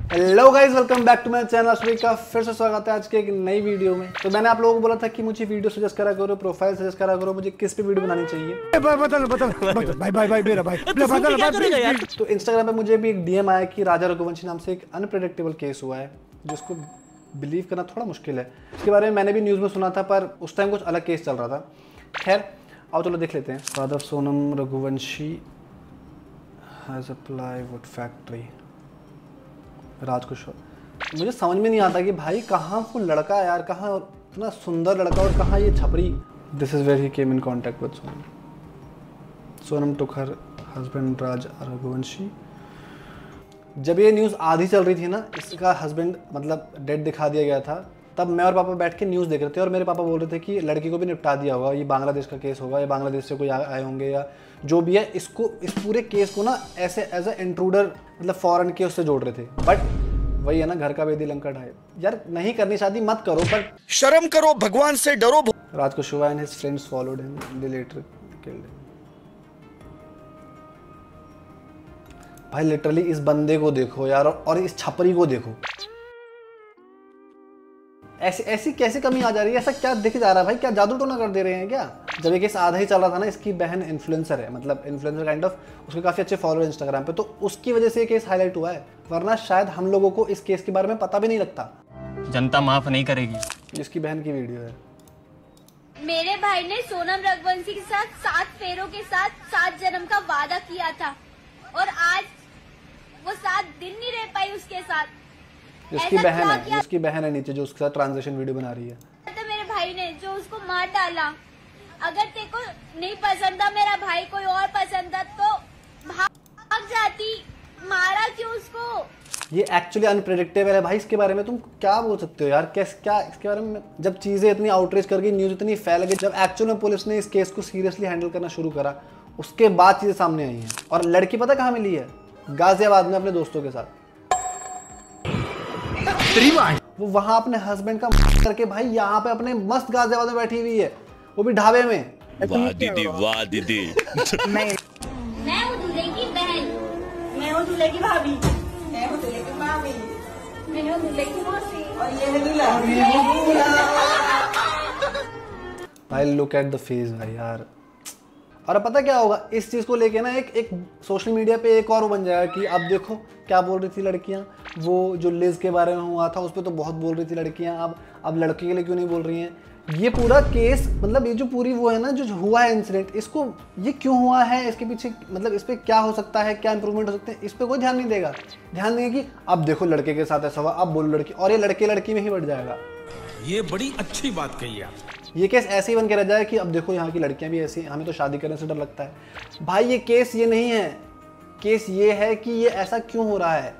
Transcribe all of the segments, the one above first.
Hello guys, welcome back to my channel. Ashwik का फिर से स्वागत है आज के एक नई वीडियो में। तो मैंने आप लोगों को बोला था कि मुझे वीडियो सजेस्ट करा करो, प्रोफाइल सजेस्ट करा करो, मुझे किस पे वीडियो बनानी चाहिए। भाई मेरा भाई तो इंस्टाग्राम पे मुझे भी एक डीएम आया कि राजा रघुवंशी नाम से एक अनप्रेडिक्टेबल केस हुआ है जिसको बिलीव करना थोड़ा मुश्किल है। इसके बारे में मैंने भी न्यूज़ में सुना था, पर उस टाइम कुछ अलग केस चल रहा था। खैर आओ चलो देख लेते हैं। Father Sonam Raghuvanshi has a plywood factory. राजकुशवाहा। मुझे समझ में नहीं आता कि भाई कहाँ वो लड़का यार, कहाँ इतना सुंदर लड़का और कहाँ ये छपरी। This is where he came in contact with Sonam. Sonam took her husband Raj Raghuvanshi. जब ये न्यूज़ आधी चल रही थी ना, इसका हस्बैंड मतलब डेड दिखा दिया गया था, तब मैं और पापा बैठ के न्यूज़ देख रहे थे और मेरे पापा बोल रहे थे कि लड़की को भी निपटा दिया होगा, ये बांग्लादेश का केस होगा, या बांग्लादेश से कोई आए होंगे या जो भी है। इसको इस पूरे केस को ना ऐसे एज अ इंट्रूडर मतलब फॉरेन के उससे जोड़ रहे थे। बट वही है ना, घर का बेदी लंका ढाए। यार नहीं करनी शादी मत करो, पर शर्म करो, भगवान से डरो। राजकुशवाहा and his friends followed him, they letter killed him. भाई लिटरली इस बंदे को देखो यार, और इस छपरी को देखो। ऐसी कैसे कमी आ जा रही है? ऐसा क्या दिख जा रहा है भाई? क्या जादू टोना कर दे रहे हैं क्या? जब ये केस आधा ही चल रहा था ना, इसकी बहन इन्फ्लुएंसर है, मतलब इन्फ्लुएंसर काइंड ऑफ, उसके काफ़ी अच्छे फॉलोअर इंस्टाग्राम पे, तो उसकी वजह से ये केस हाईलाइट हुआ है। वरना शायद हम लोगों को इस केस के बारे में पता भी नहीं लगता। जनता माफ नहीं करेगी। इसकी बहन की वीडियो है। मेरे भाई ने सोनम रघुवंशी के साथ 7 फेरों के साथ 7 जन्म का वादा किया था और आज वो 7 दिन नहीं रह पाई उसके साथ। जिसकी बहन है नीचे, जो उसके साथ ट्रांजिशन वीडियो बना रही है। तो मेरे भाई ने जो उसको मार डाला। अगर तेरे को नहीं पसंद था मेरा भाई, कोई और पसंद था तो भाग जाती, मारा क्यों उसको? ये एक्चुअली अनप्रेडिक्टेबल है भाई। इसके बारे में तुम क्या बोल सकते हो यार? क्या इसके बारे में जब चीज़ें इतनी आउटरीच कर गई, न्यूज़ इतनी फैल गई, जब एक्चुअल में पुलिस ने इस केस को सीरियसली हैंडल करना शुरू करा, उसके बाद चीज़ें सामने आई हैं। और लड़की पता कहाँ मिली है? गाजियाबाद में अपने दोस्तों के साथ। वो वहां अपने हस्बैंड का करके भाई यहाँ पे अपने मस्त गाजियाबाद में बैठी हुई है, वो भी ढाबे में। वाह दीदी, वाह दीदी। मैं हूँ दूल्हे की बहन, मैं हूँ दूल्हे की भाभी, मैं हूँ दूल्हे की मामी, मैं हूँ दूल्हे की मौसी और ये है दूल्हा। भाई लुक एट द फेस भाई यार। और अब पता क्या होगा इस चीज़ को लेके ना, एक सोशल मीडिया पे एक और वो बन जाएगा कि अब देखो क्या बोल रही थी लड़कियां। वो जो लिज के बारे में हुआ था उस पर तो बहुत बोल रही थी लड़कियां, अब लड़के के लिए क्यों नहीं बोल रही हैं? ये पूरा केस मतलब ये जो पूरी वो है ना, जो हुआ है इंसिडेंट, इसको ये क्यों हुआ है, इसके पीछे मतलब इस पर क्या हो सकता है, क्या इंप्रूवमेंट हो सकते हैं, इस पर कोई ध्यान नहीं देगा। ध्यान देंगे कि अब देखो लड़के के साथ ऐसा हुआ, अब बोलो लड़की, और ये लड़के लड़की में ही बढ़ जाएगा। ये बड़ी अच्छी बात कही आप। ये केस ऐसे ही बन के रह जाए कि अब देखो यहाँ की लड़कियां भी ऐसी, हमें तो शादी करने से डर लगता है। भाई ये केस ये नहीं है, केस ये है कि ये ऐसा क्यों हो रहा है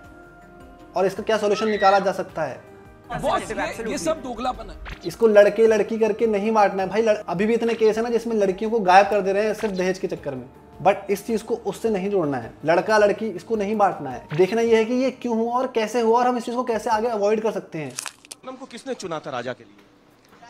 और इसका क्या सॉल्यूशन निकाला जा सकता है। ये सब दोगलापन है। इसको लड़के लड़की करके नहीं बांटना है भाई। अभी भी इतने केस है ना जिसमें लड़कियों को गायब कर दे रहे हैं सिर्फ दहेज के चक्कर में। बट इस चीज को उससे नहीं जोड़ना है, लड़का लड़की इसको नहीं बांटना है। देखना यह है कि ये क्यों हुआ और कैसे हुआ और हम इस चीज को कैसे आगे अवॉइड कर सकते हैं। सोनम को किसने चुना था राजा के लिए?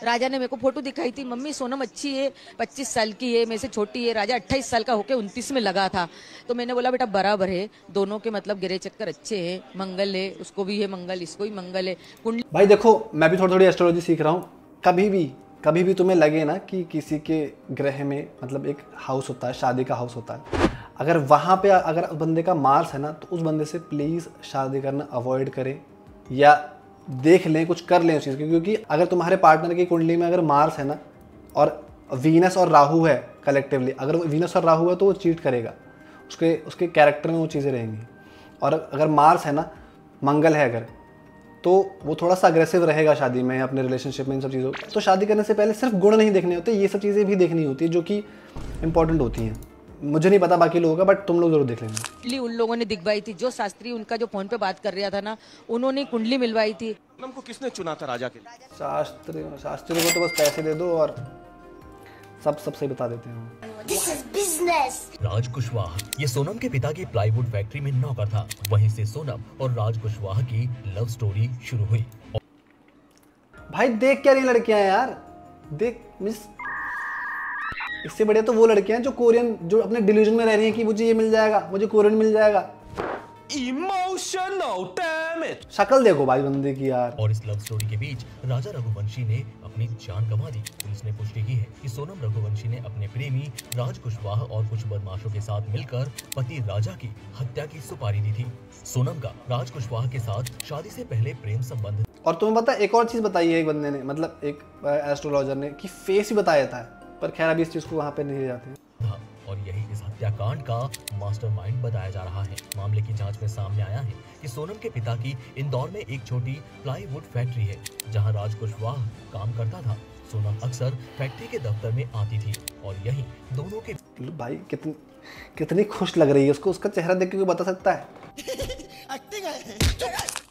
राजा ने मेरे को फोटो दिखाई थी, मम्मी सोनम अच्छी है, 25 साल की है, मेरे से छोटी है। राजा 28 साल का होके 29 में लगा था, तो मैंने बोला बेटा बराबर है, दोनों के मतलब गिरे चक्कर अच्छे हैं, मंगल है, उसको भी है मंगल, इसको भी मंगल है। कुंडली भाई देखो मैं भी थोड़ी थोड़ी एस्ट्रोलॉजी सीख रहा हूँ। कभी भी तुम्हें लगे ना कि किसी के ग्रह में मतलब एक हाउस होता है, शादी का हाउस होता है, अगर वहाँ पे अगर उस बंदे का मार्स है ना, तो उस बंदे से प्लीज़ शादी करना अवॉइड करें या देख लें, कुछ कर लें उस चीज़ की। क्योंकि अगर तुम्हारे पार्टनर की कुंडली में अगर मार्स है ना और वीनस और राहु है कलेक्टिवली, अगर वो वीनस और राहु है तो वो चीट करेगा, उसके कैरेक्टर में वो चीज़ें रहेंगी। और अगर मार्स है ना, मंगल है अगर, तो वो थोड़ा सा अग्रेसिव रहेगा शादी में, अपने रिलेशनशिप में, इन सब चीज़ों। तो शादी करने से पहले सिर्फ गुण नहीं देखने होते, ये सब चीज़ें भी देखनी होती है जो कि इंपॉर्टेंट होती हैं। मुझे नहीं पता बाकी लोगों का, बट तुम लोग जरूर देख लेना। कुंडली उन लोगों ने दिखवाई थी, जो शास्त्री उनका जो फोन पे बात कर रहा था ना, उन्होंने कुंडली मिलवाई थी। सोनम को किसने चुना था राजा के लिए? शास्त्री को तो बस पैसे दे दो और सब सही बता देते हैं। This is business. राज कुशवाहा ये सोनम के पिता की प्लाईवुड फैक्ट्री में नौकर था। वहीं से सोनम और राज कुशवाहा की लव स्टोरी शुरू हुई। भाई देख क्या रही लड़कियां यार, देख मिस, इससे बढ़िया तो वो लड़कियां जो कोरियन, जो अपने डिल्यूजन में रह रही हैं कि मुझे ये मिल जाएगा, मुझे कोरियन मिल जाएगा। Emotional damage. शक्ल देखो भाई बंदे की यार। और इस लव स्टोरी के बीच राजा रघुवंशी ने अपनी जान गंवा दी। पुलिस ने पुष्टि की है कि सोनम रघुवंशी ने अपने प्रेमी राज कुशवाहा और कुछ बदमाशों के साथ मिलकर पति राजा की हत्या की सुपारी दी थी। सोनम का राज कुशवाहा के साथ शादी से पहले प्रेम संबंध। और तुम्हें पता एक और चीज बताई है एक बंदे ने, मतलब एक एस्ट्रोलॉजर ने, कि फेस ही बताया था, पर खैर अभी इस चीज को वहां पे नहीं ले जाते। और यही इस हत्याकांड का मास्टरमाइंड बताया जा रहा है। मामले की जांच में सामने आया है कि सोनम के पिता की इंदौर में एक छोटी प्लाईवुड फैक्ट्री है जहां राज कुशवाहा काम करता था। सोनम अक्सर फैक्ट्री के दफ्तर में आती थी और यही दोनों के भाई कितनी खुश लग रही है उसको, उसका चेहरा देख के कोई बता सकता है।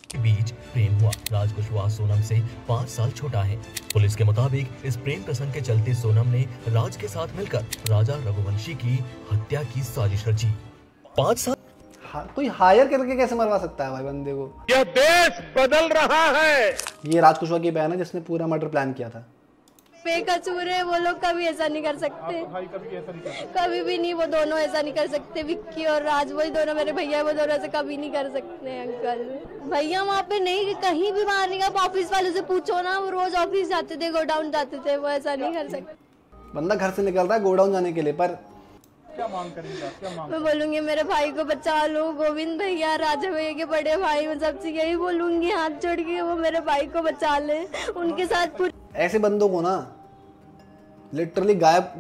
के बीच प्रेम हुआ। राज कुशवाहा सोनम से 5 साल छोटा है। पुलिस के मुताबिक इस प्रेम प्रसंग के चलते सोनम ने राज के साथ मिलकर राजा रघुवंशी की हत्या की साजिश रची। 5 साल कोई हायर करके कैसे मरवा सकता है भाई बंदे को? यह देश बदल रहा है। ये राज कुशवाहा की बहन है जिसने पूरा मर्डर प्लान किया था। बेकसूर है वो लोग, कभी ऐसा नहीं कर सकते, कभी भी नहीं। वो दोनों ऐसा नहीं कर सकते, विक्की और राज, वही दोनों मेरे भैया, वो दोनों ऐसे कभी नहीं कर सकते। अंकल भैया वहाँ पे नहीं, कहीं भी बाहर नहीं गया। ऑफिस वाले से पूछो ना, वो रोज ऑफिस जाते थे, गोडाउन जाते थे, वो ऐसा नहीं कर सकते। बंदा घर से निकल रहा है गोडाउन जाने के लिए, पर क्या मांग करेंगे? मैं बोलूंगी मेरे भाई को बचा लो, गोविंद भैया, राजा भैया के बड़े भाई, मैं सबसे यही बोलूंगी, हाथ जोड़ के वो मेरे भाई को बचा ले। उनके साथ ऐसे बंदों को ना लिटरली गायब,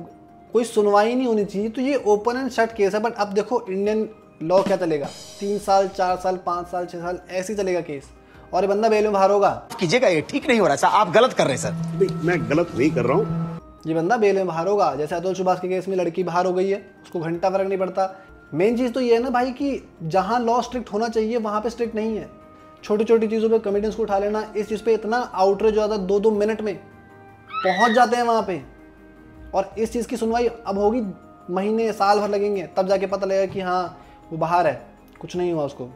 कोई सुनवाई नहीं होनी चाहिए। तो ये ओपन एंड शट केस है। बट अब देखो इंडियन लॉ क्या चलेगा, 3 साल 4 साल 5 साल 6 साल ऐसे ही चलेगा केस, और ये बंदा बेल में बाहर होगा। कीजिएगा, ये ठीक नहीं हो रहा सर, आप गलत कर रहे हैं सर। मैं गलत नहीं कर रहा हूँ। ये बंदा बेल में बाहर होगा। जैसे अतुल सुभाष के केस में लड़की बाहर हो गई है, उसको घंटा फर्क नहीं पड़ता। मेन चीज तो ये है ना भाई कि जहां लॉ स्ट्रिक्ट होना चाहिए वहां पे स्ट्रिक्ट नहीं है। छोटी छोटी चीजों पे कॉमेडियंस को उठा लेना, इस चीज पे इतना आउटरेज हो जाता है, 2-2 मिनट में पहुंच जाते हैं वहां पे। और इस चीज की सुनवाई अब होगी, महीने साल भर लगेंगे, तब जाके पता लगेगा कि हाँ वो बाहर है, कुछ नहीं हुआ उसको।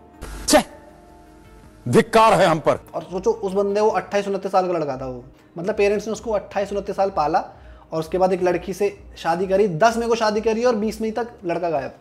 धिक्कार है हम पर। और सोचो उस बंदे को 28-29 साल का लड़का था वो, मतलब पेरेंट्स ने उसको 28-29 साल पाला और उसके बाद एक लड़की से शादी करी, 10 में को शादी करी और 20 मई तक लड़का गायब।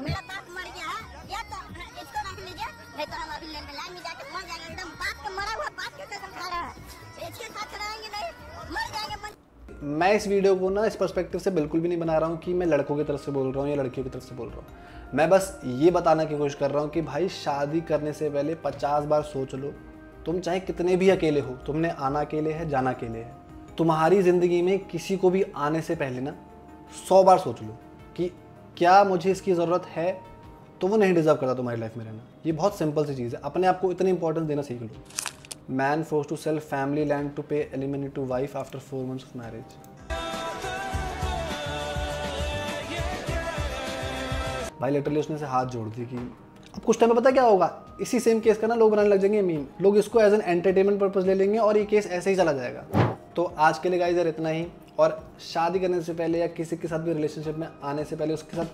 मेरा बाप मर गया या तो इसको रख लीजिए, नहीं तो हम अभी लाइन में जाके मर जाएंगे। एकदम बाप का मरा हुआ बाप के कसम खा रहा है, इसके साथ रहेंगे नहीं, मर जाएंगे। मैं इस वीडियो को ना इस पर्सपेक्टिव से बिल्कुल भी नहीं बना रहा हूँ कि मैं लड़कों की तरफ से बोल रहा हूँ या लड़कियों की तरफ से बोल रहा हूँ। मैं बस ये बताने की कोशिश कर रहा हूँ कि भाई शादी करने से पहले 50 बार सोच लो। तुम चाहे कितने भी अकेले हो, तुमने आना अकेले है, जाना अकेले है। तुम्हारी ज़िंदगी में किसी को भी आने से पहले ना 100 बार सोच लो कि क्या मुझे इसकी ज़रूरत है, तो वो नहीं डिज़र्व करता तुम्हारी लाइफ में रहना। ये बहुत सिंपल सी चीज़ है, अपने आप को इतनी इंपॉर्टेंस देना सीख लो। Man force to sell family land to pay alimony to wife after 4 months of marriage. भाई लिटरली उसने से हाथ जोड़ दी कि अब कुछ टाइम में पता क्या होगा, इसी सेम केस का ना लोग बनाने लग जाएंगे मीम, लोग इसको एज एन एंटरटेनमेंट पर्पस ले लेंगे और ये केस ऐसे ही चला जाएगा। तो आज के लिए गाइस यार इतना ही। और शादी करने से पहले या किसी के साथ भी रिलेशनशिप में आने से पहले, उसके साथ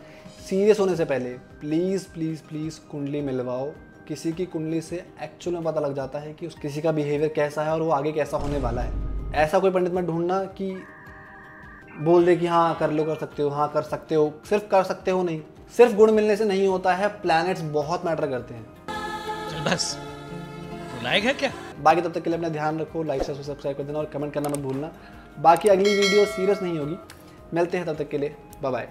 सीरियस होने से पहले प्लीज़ प्लीज़ प्लीज़ कुंडली मिलवाओ। किसी की कुंडली से एक्चुअल में पता लग जाता है कि उस किसी का बिहेवियर कैसा है और वो आगे कैसा होने वाला है। ऐसा कोई पंडित मत ढूंढना कि बोल दे कि हाँ कर लो, कर सकते हो, हाँ कर सकते हो। सिर्फ कर सकते हो नहीं, सिर्फ गुण मिलने से नहीं होता है, प्लैनेट्स बहुत मैटर करते हैं। चल बस, लायक है क्या? बाकी तब तक के लिए अपना ध्यान रखो, लाइक शेयर सब्सक्राइब कर देना और कमेंट करना मत भूलना। बाकी अगली वीडियो सीरियस नहीं होगी, मिलते हैं तब तक के लिए, बाय बाय।